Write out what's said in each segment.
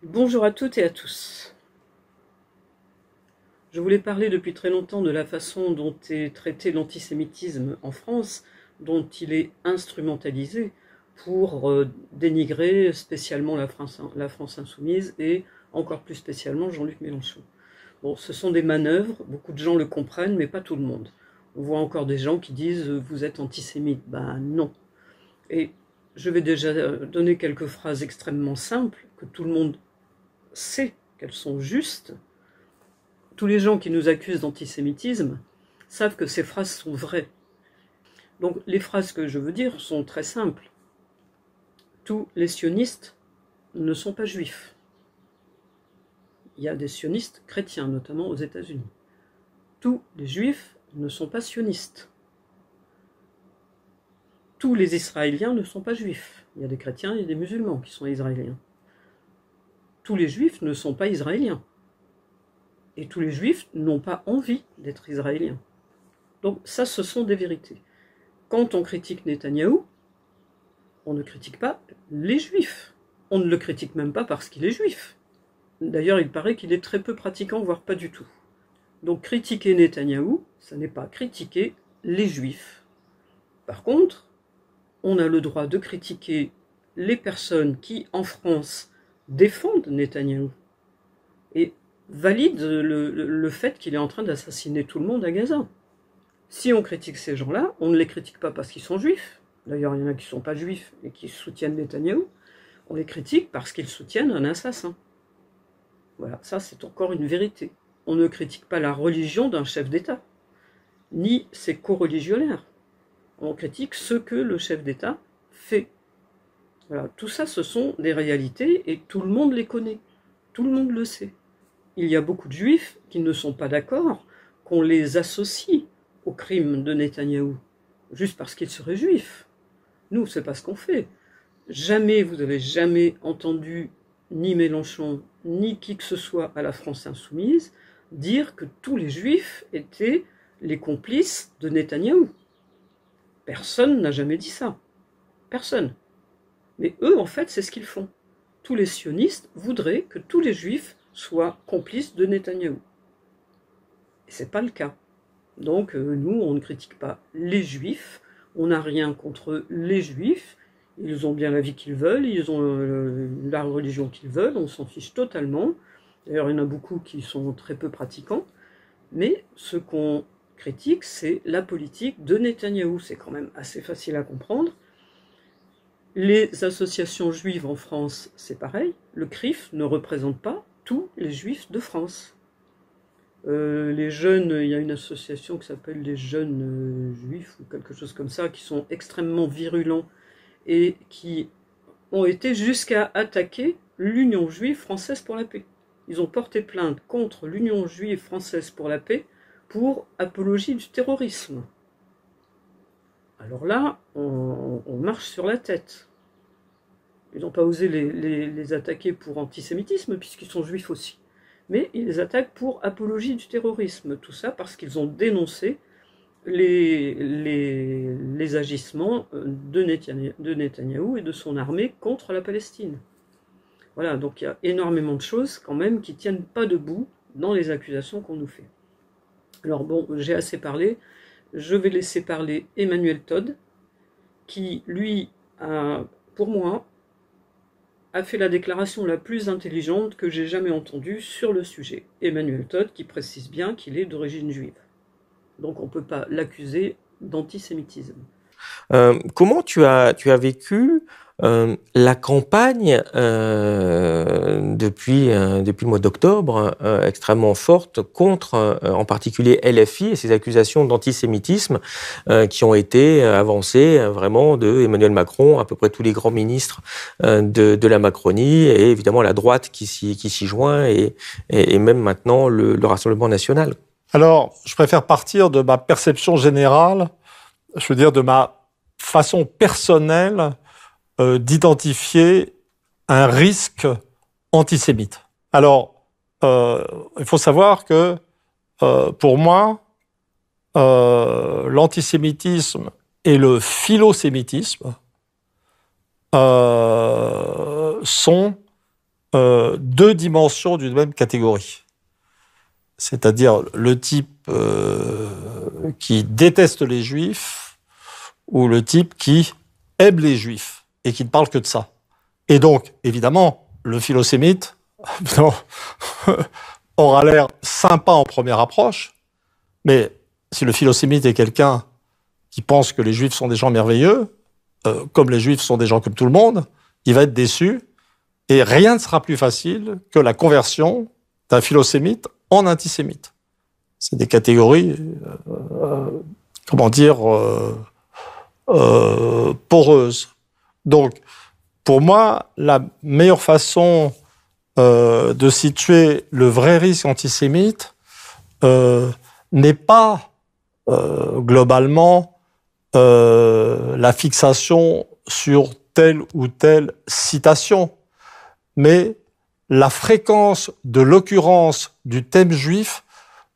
Bonjour à toutes et à tous. Je voulais parler depuis très longtemps de la façon dont est traité l'antisémitisme en France, dont il est instrumentalisé pour dénigrer spécialement la France insoumise et encore plus spécialement Jean-Luc Mélenchon. Bon, ce sont des manœuvres, beaucoup de gens le comprennent, mais pas tout le monde. On voit encore des gens qui disent « vous êtes antisémite ». Ben non. Et je vais déjà donner quelques phrases extrêmement simples que tout le monde sait qu'elles sont justes. Tous les gens qui nous accusent d'antisémitisme savent que ces phrases sont vraies. Donc les phrases que je veux dire sont très simples. Tous les sionistes ne sont pas juifs. Il y a des sionistes chrétiens, notamment aux États-Unis. Tous les juifs ne sont pas sionistes. Tous les Israéliens ne sont pas juifs. Il y a des chrétiens et des musulmans qui sont israéliens. Tous les juifs ne sont pas israéliens. Et tous les juifs n'ont pas envie d'être israéliens. Donc ça, ce sont des vérités. Quand on critique Netanyahou, on ne critique pas les juifs. On ne le critique même pas parce qu'il est juif. D'ailleurs, il paraît qu'il est très peu pratiquant, voire pas du tout. Donc critiquer Netanyahou, ça n'est pas critiquer les juifs. Par contre, on a le droit de critiquer les personnes qui, en France, défendent Netanyahou et valident le fait qu'il est en train d'assassiner tout le monde à Gaza. Si on critique ces gens-là, on ne les critique pas parce qu'ils sont juifs. D'ailleurs, il y en a qui ne sont pas juifs et qui soutiennent Netanyahou. On les critique parce qu'ils soutiennent un assassin. Voilà, ça c'est encore une vérité. On ne critique pas la religion d'un chef d'État, ni ses coreligionnaires. On critique ce que le chef d'État fait. Voilà, tout ça, ce sont des réalités et tout le monde les connaît. Tout le monde le sait. Il y a beaucoup de juifs qui ne sont pas d'accord qu'on les associe au crime de Netanyahou, juste parce qu'ils seraient juifs. Nous, c'est pas ce qu'on fait. Jamais, vous n'avez jamais entendu ni Mélenchon, ni qui que ce soit à la France insoumise dire que tous les juifs étaient les complices de Netanyahou. Personne n'a jamais dit ça. Personne. Mais eux, en fait, c'est ce qu'ils font. Tous les sionistes voudraient que tous les juifs soient complices de Netanyahou. Et ce n'est pas le cas. Donc nous, on ne critique pas les juifs, on n'a rien contre les juifs, ils ont bien la vie qu'ils veulent, ils ont la religion qu'ils veulent, on s'en fiche totalement. D'ailleurs, il y en a beaucoup qui sont très peu pratiquants. Mais ce qu'on critique, c'est la politique de Netanyahou. C'est quand même assez facile à comprendre. Les associations juives en France, c'est pareil. Le CRIF ne représente pas tous les juifs de France. Les jeunes, il y a une association qui s'appelle les jeunes juifs ou quelque chose comme ça, qui sont extrêmement virulents et qui ont été jusqu'à attaquer l'Union juive française pour la paix. Ils ont porté plainte contre l'Union juive française pour la paix pour apologie du terrorisme. Alors là, on marche sur la tête. Ils n'ont pas osé les attaquer pour antisémitisme, puisqu'ils sont juifs aussi. Mais ils les attaquent pour apologie du terrorisme. Tout ça parce qu'ils ont dénoncé les agissements de Netanyahou et de son armée contre la Palestine. Voilà, donc il y a énormément de choses quand même qui ne tiennent pas debout dans les accusations qu'on nous fait. Alors bon, j'ai assez parlé. Je vais laisser parler Emmanuel Todd, qui, lui, pour moi, a fait la déclaration la plus intelligente que j'ai jamais entendue sur le sujet. Emmanuel Todd, qui précise bien qu'il est d'origine juive. Donc on ne peut pas l'accuser d'antisémitisme. Comment tu as vécu la campagne depuis le mois d'octobre extrêmement forte contre en particulier LFI et ses accusations d'antisémitisme qui ont été avancées vraiment de Emmanuel Macron, à peu près tous les grands ministres de la Macronie et évidemment la droite qui s'y joint et même maintenant le Rassemblement national. Alors, je préfère partir de ma perception générale, je veux dire de ma façon personnelle d'identifier un risque antisémite. Alors, il faut savoir que pour moi, l'antisémitisme et le philosémitisme sont deux dimensions d'une même catégorie. C'est-à-dire le type qui déteste les Juifs ou le type qui aime les Juifs et qui ne parle que de ça. Et donc, évidemment, le philosémite aura l'air sympa en première approche, mais si le philosémite est quelqu'un qui pense que les Juifs sont des gens merveilleux, comme les Juifs sont des gens comme tout le monde, il va être déçu, et rien ne sera plus facile que la conversion d'un philosémite en antisémite. C'est des catégories, poreuses. Donc, pour moi, la meilleure façon de situer le vrai risque antisémite n'est pas globalement la fixation sur telle ou telle citation, mais la fréquence de l'occurrence du thème juif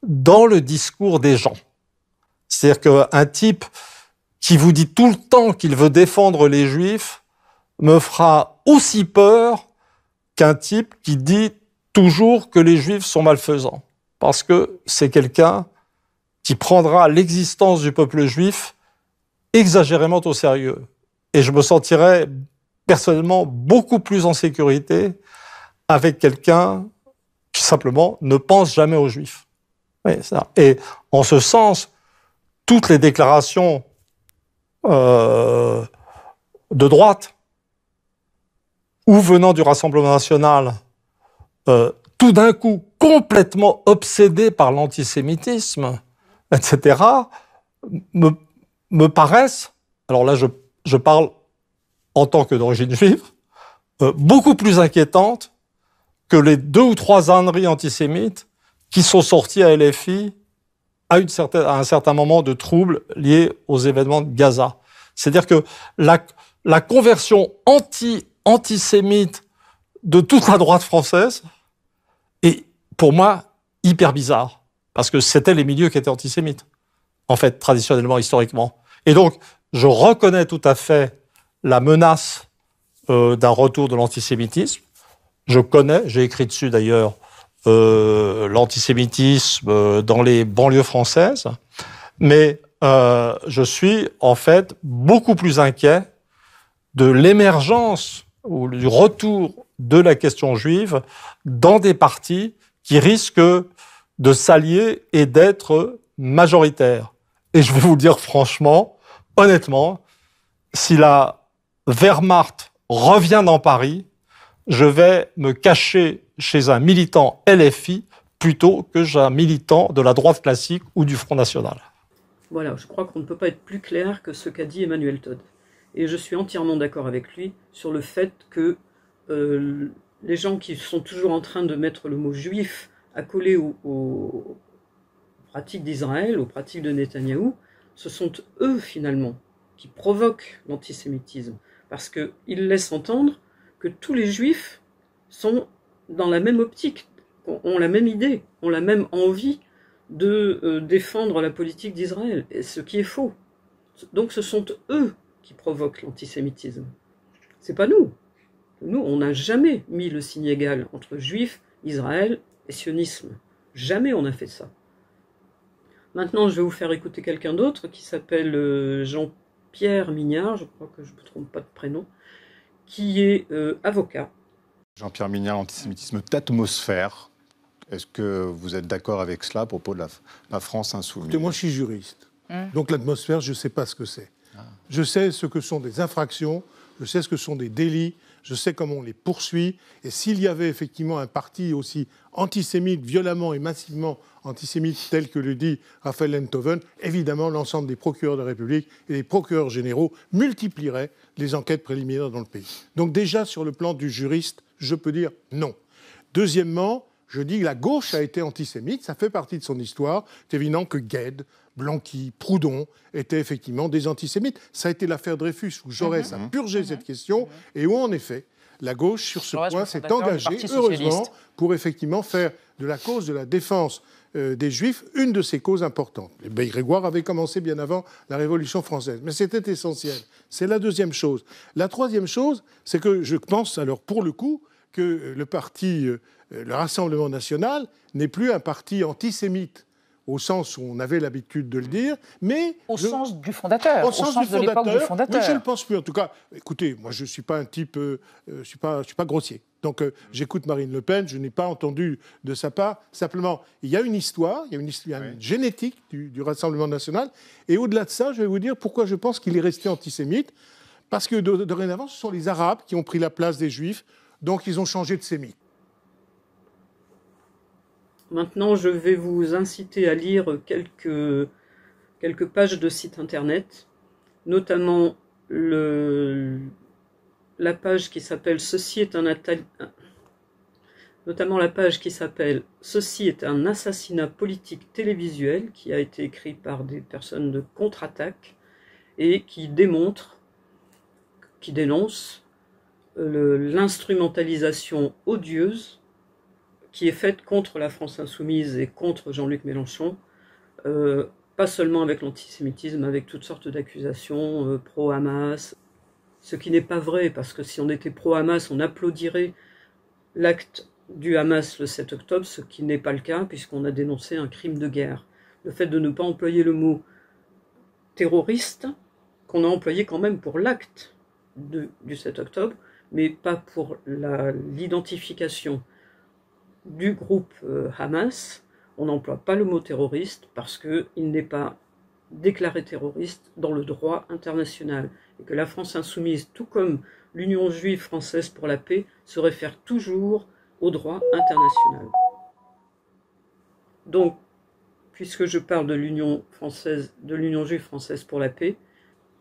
dans le discours des gens. C'est-à-dire qu'un type qui vous dit tout le temps qu'il veut défendre les Juifs me fera aussi peur qu'un type qui dit toujours que les Juifs sont malfaisants. Parce que c'est quelqu'un qui prendra l'existence du peuple juif exagérément au sérieux. Et je me sentirais personnellement beaucoup plus en sécurité avec quelqu'un qui simplement ne pense jamais aux Juifs. Oui, ça. Et en ce sens, toutes les déclarations de droite ou venant du Rassemblement national, tout d'un coup complètement obsédées par l'antisémitisme, etc., me paraissent, alors là je parle en tant que d'origine juive, beaucoup plus inquiétantes que les 2 ou 3 âneries antisémites qui sont sorties à LFI à un certain moment de troubles liés aux événements de Gaza. C'est-à-dire que la conversion antisémite de toute la droite française est, pour moi, hyper bizarre. Parce que c'était les milieux qui étaient antisémites, en fait, traditionnellement, historiquement. Et donc, je reconnais tout à fait la menace d'un retour de l'antisémitisme. Je connais, j'ai écrit dessus d'ailleurs, l'antisémitisme dans les banlieues françaises, mais je suis en fait beaucoup plus inquiet de l'émergence ou du retour de la question juive dans des partis qui risquent de s'allier et d'être majoritaires. Et je vais vous dire franchement, honnêtement, si la Wehrmacht revient dans Paris, je vais me cacher chez un militant LFI plutôt que chez un militant de la droite classique ou du Front National. Voilà, je crois qu'on ne peut pas être plus clair que ce qu'a dit Emmanuel Todd. Et je suis entièrement d'accord avec lui sur le fait que les gens qui sont toujours en train de mettre le mot juif accolé aux pratiques d'Israël, aux pratiques de Netanyahou, ce sont eux finalement qui provoquent l'antisémitisme. Parce qu'ils laissent entendre que tous les juifs sont dans la même optique, ont la même idée, ont la même envie de défendre la politique d'Israël, ce qui est faux. Donc ce sont eux qui provoquent l'antisémitisme. C'est pas nous. Nous, on n'a jamais mis le signe égal entre juifs, Israël et sionisme. Jamais on a fait ça. Maintenant, je vais vous faire écouter quelqu'un d'autre qui s'appelle Jean-Pierre Mignard, je crois que je ne me trompe pas de prénom, qui est avocat. Jean-Pierre Mignard, antisémitisme d'atmosphère. Est-ce que vous êtes d'accord avec cela à propos de la France insoumise? Écoutez, moi, je suis juriste. Donc l'atmosphère, je ne sais pas ce que c'est. Je sais ce que sont des infractions, je sais ce que sont des délits, je sais comment on les poursuit. Et s'il y avait effectivement un parti aussi antisémite, violemment et massivement antisémite, tel que le dit Raphaël Enthoven, évidemment, l'ensemble des procureurs de la République et des procureurs généraux multiplieraient les enquêtes préliminaires dans le pays. Donc déjà, sur le plan du juriste, je peux dire non. Deuxièmement, je dis que la gauche a été antisémite, ça fait partie de son histoire. C'est évident que Gued, Blanqui, Proudhon étaient effectivement des antisémites. Ça a été l'affaire Dreyfus, où Jaurès a purgé cette question, et où en effet, la gauche, sur ce point, s'est engagée, heureusement, pour effectivement faire de la cause de la défense des Juifs une de ses causes importantes. Les Bailly-Grégoire avaient commencé bien avant la Révolution française, mais c'était essentiel. C'est la deuxième chose. La troisième chose, c'est que je pense, alors pour le coup, que le Rassemblement national n'est plus un parti antisémite, au sens où on avait l'habitude de le dire, mais... Au sens du fondateur, au sens de l'époque du fondateur. Oui, je ne le pense plus. En tout cas, écoutez, moi, je ne suis pas un type... je suis pas grossier. Donc, j'écoute Marine Le Pen, je n'ai pas entendu de sa part. Simplement, il y a une histoire, il y a une génétique du Rassemblement national. Et au-delà de ça, je vais vous dire pourquoi je pense qu'il est resté antisémite. Parce que dorénavant, ce sont les Arabes qui ont pris la place des Juifs, donc ils ont changé de sémite. Maintenant, je vais vous inciter à lire quelques pages de sites internet, notamment la page qui s'appelle « Ceci est un assassinat politique télévisuel » qui a été écrit par des personnes de contre-attaque et qui dénonce l'instrumentalisation odieuse qui est faite contre la France insoumise et contre Jean-Luc Mélenchon, pas seulement avec l'antisémitisme, avec toutes sortes d'accusations pro-Hamas, ce qui n'est pas vrai, parce que si on était pro-Hamas, on applaudirait l'acte du Hamas le 7 octobre, ce qui n'est pas le cas, puisqu'on a dénoncé un crime de guerre. Le fait de ne pas employer le mot terroriste, qu'on a employé quand même pour l'acte du 7 octobre, mais pas pour l'identification du groupe Hamas, on n'emploie pas le mot terroriste parce qu'il n'est pas déclaré terroriste dans le droit international. Et que la France insoumise, tout comme l'Union juive française pour la paix, se réfère toujours au droit international. Donc, puisque je parle de l'Union juive française pour la paix,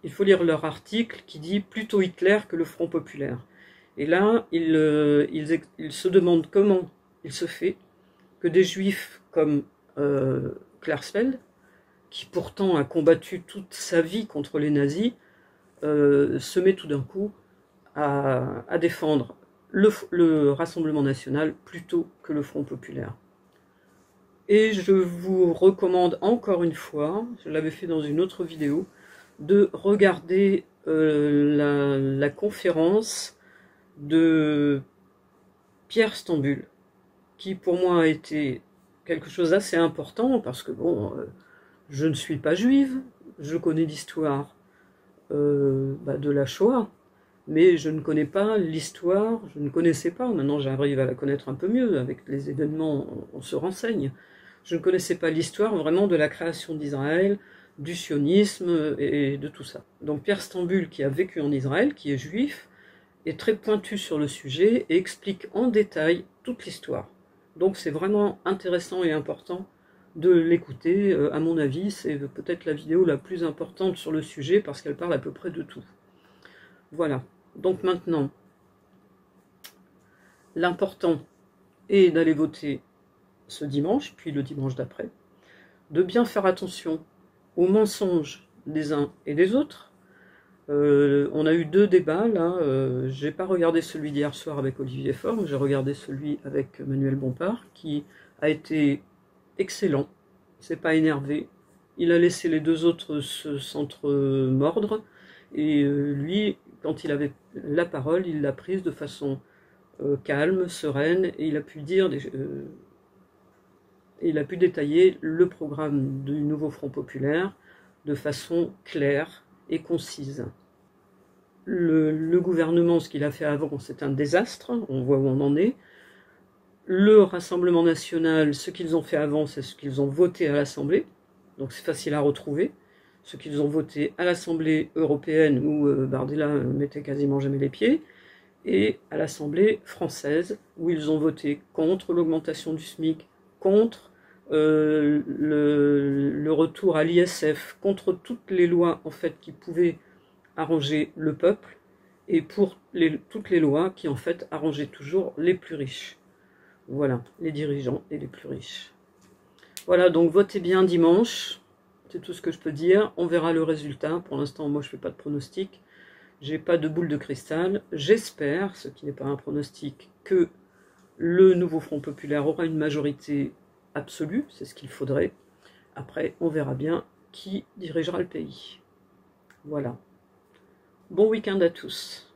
il faut lire leur article qui dit « Plutôt Hitler que le Front populaire ». Et là, ils se demandent comment il se fait que des juifs comme Klarsfeld, qui pourtant a combattu toute sa vie contre les nazis, se met tout d'un coup à défendre le Rassemblement national plutôt que le Front populaire. Et je vous recommande encore une fois, je l'avais fait dans une autre vidéo, de regarder la conférence de Pierre Stambul, qui pour moi a été quelque chose d'assez important, parce que bon, je ne suis pas juive, je connais l'histoire de la Shoah, mais je ne connais pas l'histoire, je ne connaissais pas, maintenant j'arrive à la connaître un peu mieux, avec les événements on se renseigne, je ne connaissais pas l'histoire vraiment de la création d'Israël, du sionisme et de tout ça. Donc Pierre Stambul, qui a vécu en Israël, qui est juif, est très pointu sur le sujet et explique en détail toute l'histoire. Donc c'est vraiment intéressant et important de l'écouter. À mon avis, c'est peut-être la vidéo la plus importante sur le sujet parce qu'elle parle à peu près de tout. Voilà. Donc maintenant, l'important est d'aller voter ce dimanche, puis le dimanche d'après, de bien faire attention aux mensonges des uns et des autres. On a eu 2 débats là, j'ai pas regardé celui d'hier soir avec Olivier Faure, mais j'ai regardé celui avec Manuel Bompard, qui a été excellent, s'est pas énervé, il a laissé les 2 autres s'entre-mordre, et lui, quand il avait la parole, il l'a prise de façon calme, sereine, et il a pu dire il a pu détailler le programme du nouveau Front populaire de façon claire et concise. Le gouvernement, ce qu'il a fait avant, c'est un désastre, on voit où on en est. Le Rassemblement national, ce qu'ils ont fait avant, c'est ce qu'ils ont voté à l'Assemblée, donc c'est facile à retrouver. Ce qu'ils ont voté à l'Assemblée européenne, où Bardella mettait quasiment jamais les pieds, et à l'Assemblée française, où ils ont voté contre l'augmentation du SMIC, contre le retour à l'ISF, contre toutes les lois en fait qui pouvaient arranger le peuple, et pour toutes les lois qui en fait arrangeaient toujours les plus riches. Voilà, les dirigeants et les plus riches. Voilà, donc votez bien dimanche, c'est tout ce que je peux dire. On verra le résultat. Pour l'instant, moi je ne fais pas de pronostic, j'ai pas de boule de cristal. J'espère, ce qui n'est pas un pronostic, que le nouveau Front populaire aura une majorité absolue, c'est ce qu'il faudrait. Après, on verra bien qui dirigera le pays. Voilà. Bon week-end à tous.